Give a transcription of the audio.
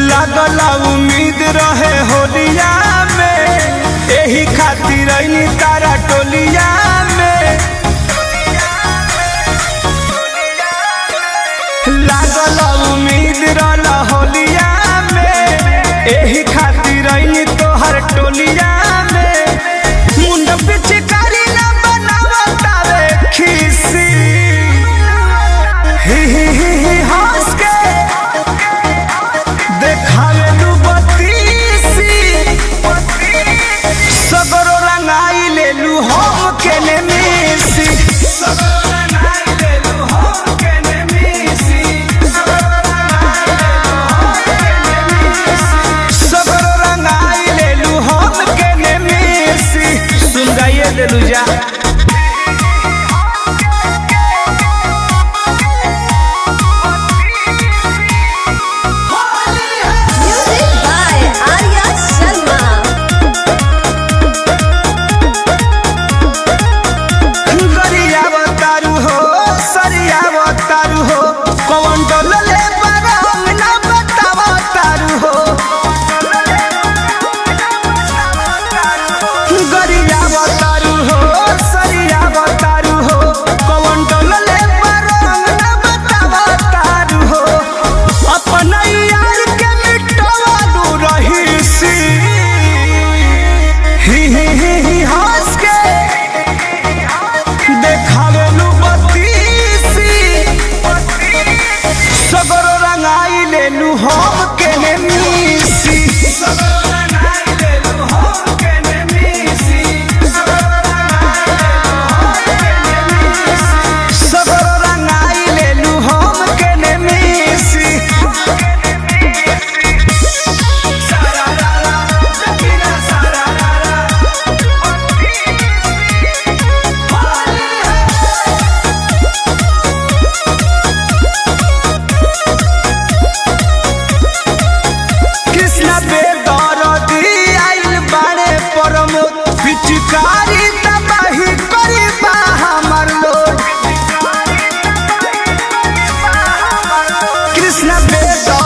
लागला उम्मीद रहे होलिया में, एही खातिर आइनी तारा टोलिया में। लागला उम्मीद रहला होलिया में, एही खातिर आइनी तोहर टोलिया में। मुंड पिचकारी ना बनावतावे खीसी, ही ही ही ही हंस के देखावे लू बत्तीसी। सगरो रंगाई ले लू हम केने मिसी, सगरो रंगाई ले लू हम केने मिसी, सगरो रंगाई ले लू हम केने मिसी। सुन गाइए दे लू जा पिचकारी तबाही करी बा हमर लोग। कृष्ण बेटा